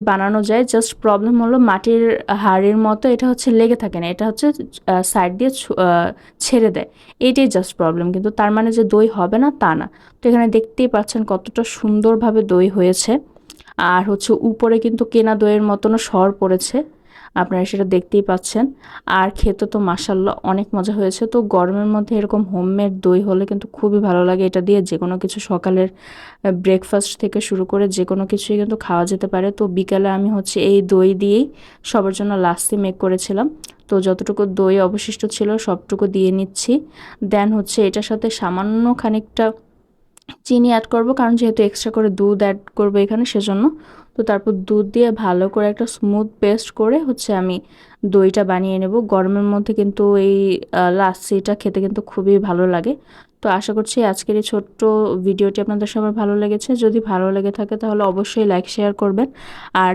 বানানো যায়, just problem হলো মাটির হাঁড়ির মতো এটা হচ্ছে লেগে থাকে না, এটা হচ্ছে সাইড দিয়ে ছেড়ে দেয়, এইটাই জাস্ট প্রবলেম। কিন্তু তার মানে যে দই হবে না তা না। তো এখানে দেখতেই পাচ্ছেন কতটা সুন্দরভাবে দই হয়েছে, আর হচ্ছে উপরে কিন্তু কেনা দইয়ের মতনও সর পড়েছে, আপনারা সেটা দেখতেই পাচ্ছেন। আর খেতে তো মাশাল্লাহ অনেক মজা হয়েছে। তো গরমের মধ্যে এরকম হোমমেড দই হলে কিন্তু খুবই ভালো লাগে, এটা দিয়ে যে কোনো কিছু সকালের ব্রেকফাস্ট থেকে শুরু করে যে কোনো কিছুই কিন্তু খাওয়া যেতে পারে। তো বিকালে আমি হচ্ছে এই দই দিয়েই সবার জন্য লাস্সি মেক করেছিলাম। তো যতটুকু দই অবশিষ্ট ছিল সবটুকু দিয়ে নিচ্ছি। দেন হচ্ছে এটার সাথে সামান্য খানিকটা চিনি অ্যাড করব, কারণ যেহেতু এক্সট্রা করে দুধ অ্যাড করব এখানে, সেজন্য। তো তারপর দুধ দিয়ে ভালো করে একটা স্মুথ পেস্ট করে হচ্ছে আমি দইটা বানিয়ে নেব। গরমের মধ্যে কিন্তু এই লাচ্ছিটা খেতে কিন্তু খুবই ভালো লাগে। তো আশা করছি আজকের এই ছোট্ট ভিডিওটি আপনাদের সবার ভালো লেগেছে। যদি ভালো লেগে থাকে তাহলে অবশ্যই লাইক শেয়ার করবেন। আর